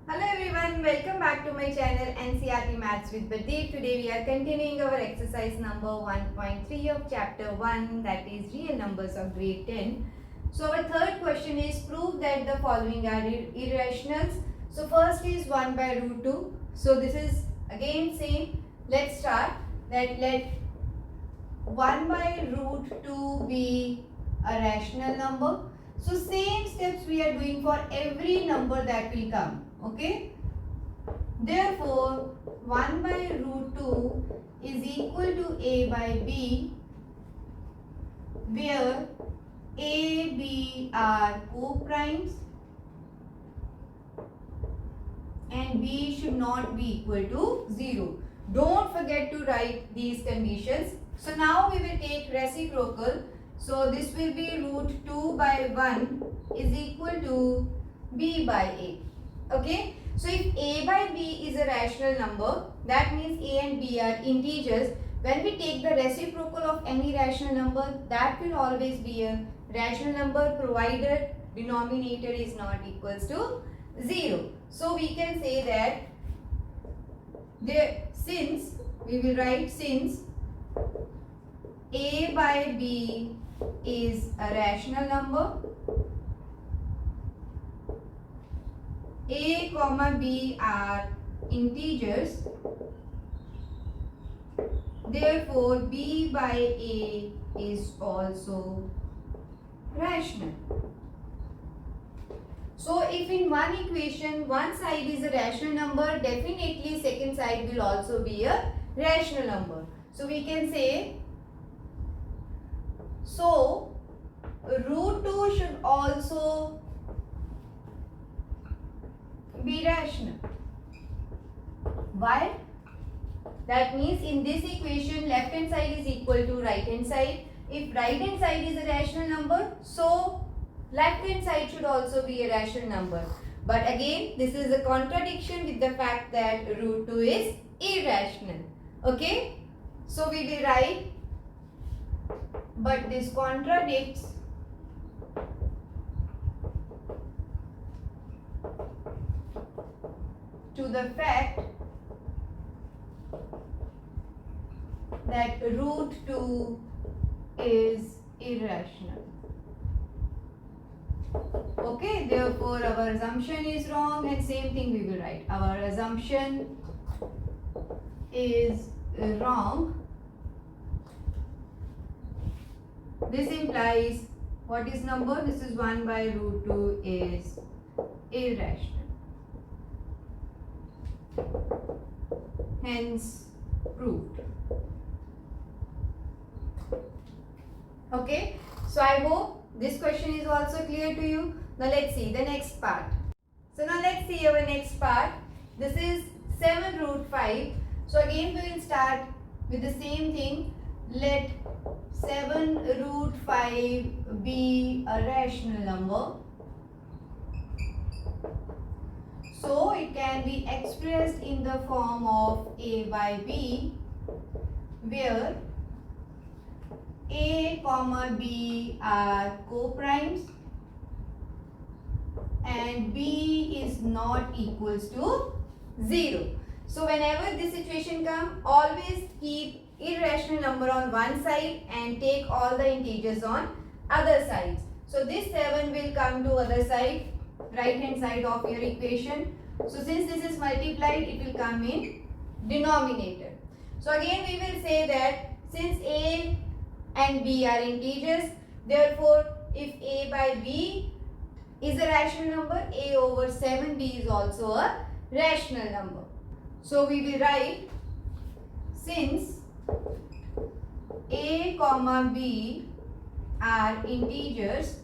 Hello everyone, welcome back to my channel Ncert Maths with Bardeep. Today we are continuing our exercise number 1.3 of chapter 1, that is real numbers of grade 10. So our third question is prove that the following are irrationals. So first is 1 by root 2. So this is again same. Let's start that let 1 by root 2 be a rational number. So same steps we are doing for every number that will come. Okay. Therefore, 1 by root 2 is equal to a by b, where a, b are co-primes and b should not be equal to 0. Don't forget to write these conditions. So now we will take reciprocal. So this will be root 2 by 1 is equal to b by a. Okay. So if a by b is a rational number, that means a and b are integers. When we take the reciprocal of any rational number, that will always be a rational number provided denominator is not equals to 0. So we can say that since we will write since a by b is a rational number, a comma b are integers, therefore b by a is also rational. So if in one equation one side is a rational number, definitely second side will also be a rational number. So we can say, so root 2 should also be rational. Why? That means in this equation left hand side is equal to right hand side. If right hand side is a rational number, so left hand side should also be a rational number. But again, this is a contradiction with the fact that root 2 is irrational. Okay? So we will write, but this contradicts to the fact that root 2 is irrational. Okay, therefore our assumption is wrong, and same thing we will write. Our assumption is wrong. This implies what is number? This is 1 by root 2 is irrational. Hence proved. Okay, so I hope this question is also clear to you. Now let's see the next part. So now let's see our next part. This is 7 root 5. So again we will start with the same thing. Let 7 root 5 be a rational number. So it can be expressed in the form of a by b, where a comma b are co-primes and b is not equals to 0. So whenever this situation comes, always keep irrational number on one side and take all the integers on other sides. So this 7 will come to other side, right hand side of your equation. So since this is multiplied, it will come in denominator. So again we will say that since a and b are integers, therefore if a by b is a rational number, a over 7b is also a rational number. So we will write since a comma b are integers,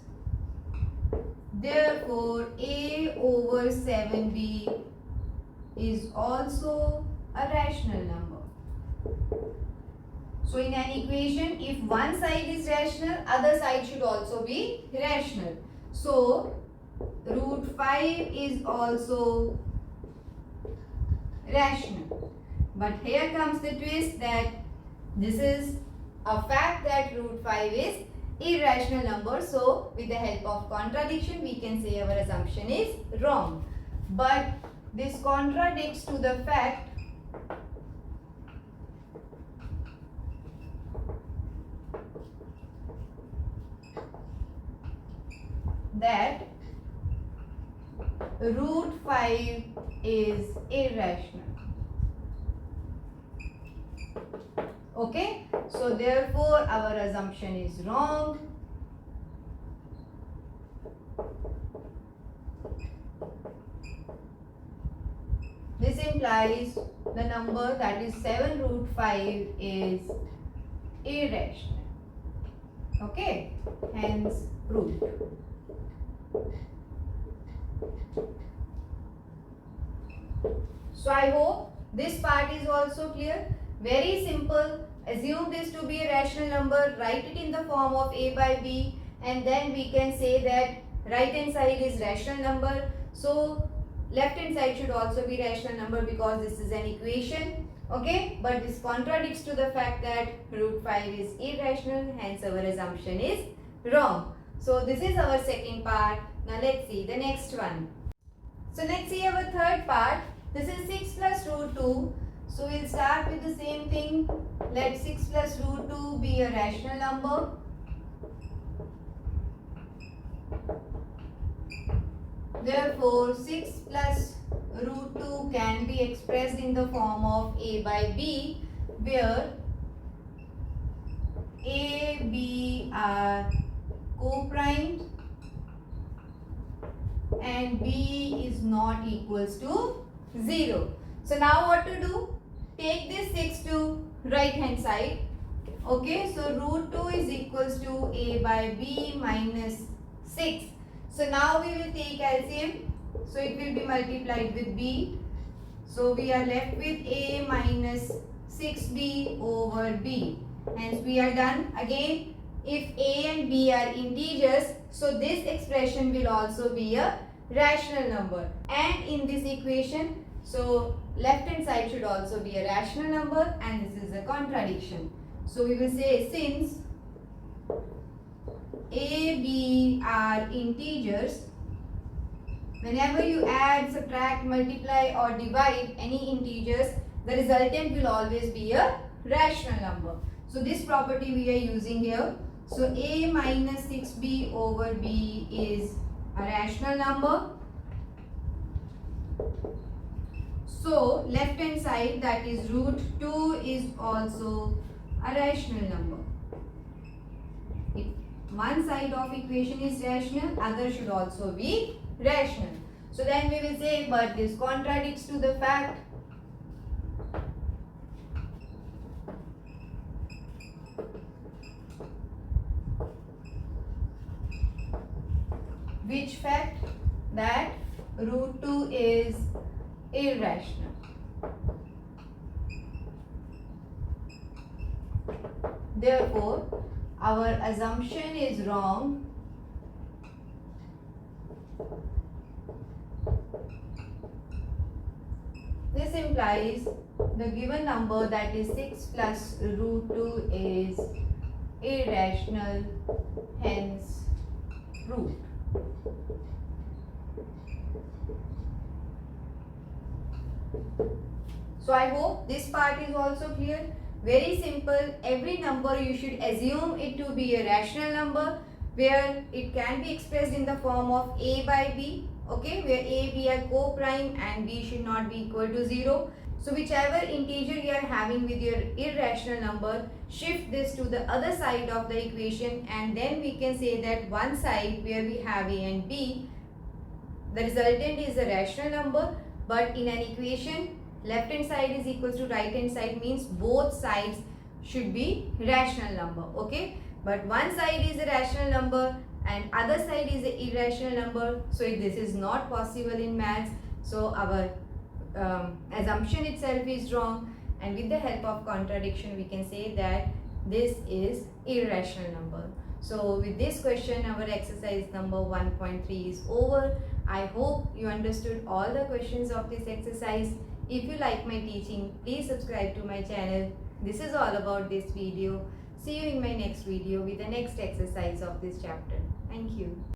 therefore a over 7b is also a rational number. So in an equation, if one side is rational, other side should also be rational. So root 5 is also rational. But here comes the twist that this is a fact that root 5 is irrational number. So with the help of contradiction, we can say our assumption is wrong. But this contradicts to the fact that root 5 is irrational. Okay, so therefore our assumption is wrong. This implies the number that is 7 root 5 is irrational. Okay, hence root. So I hope this part is also clear. Very simple. Assume this to be a rational number, write it in the form of a by b, and then we can say that right hand side is rational number. So left hand side should also be rational number because this is an equation. Okay, but this contradicts to the fact that root 5 is irrational, hence our assumption is wrong. So this is our second part. Now let's see the next one. So let's see our third part. This is 6 plus root 2. So we'll start with the same thing. Let 6 plus root 2 be a rational number. Therefore 6 plus root 2 can be expressed in the form of a by b, where a, b are co-primed and b is not equals to 0. So now what to do? Take this 6 to right hand side. Okay, so root 2 is equals to a by b minus 6. So now we will take LCM. So it will be multiplied with b. So we are left with a minus 6b over b. Hence we are done. Again, if a and b are integers, so this expression will also be a rational number. And in this equation, so left hand side should also be a rational number, and this is a contradiction. So we will say since a, b are integers, whenever you add, subtract, multiply or divide any integers, the resultant will always be a rational number. So this property we are using here. So a minus 6b over b is a rational number. So left hand side, that is root 2, is also a rational number. If one side of equation is rational, other should also be rational. So then we will say, but this contradicts to the fact which fact? That root 2 is irrational. Therefore, our assumption is wrong. This implies the given number, that is 6 plus root 2, is irrational, hence root. So I hope this part is also clear. Very simple. Every number you should assume it to be a rational number, where it can be expressed in the form of a by b. Okay, where a, b are co-prime and b should not be equal to 0. So whichever integer you are having with your irrational number, shift this to the other side of the equation, and then we can say that one side where we have a and b, the resultant is a rational number, but in an equation left hand side is equals to right hand side, means both sides should be rational number. Okay, but one side is a rational number and other side is an irrational number, so this is not possible in maths. So our assumption itself is wrong, and with the help of contradiction we can say that this is irrational number. So with this question, our exercise number 1.3 is over. I hope you understood all the questions of this exercise. If you like my teaching, please subscribe to my channel. This is all about this video. See you in my next video with the next exercise of this chapter. Thank you.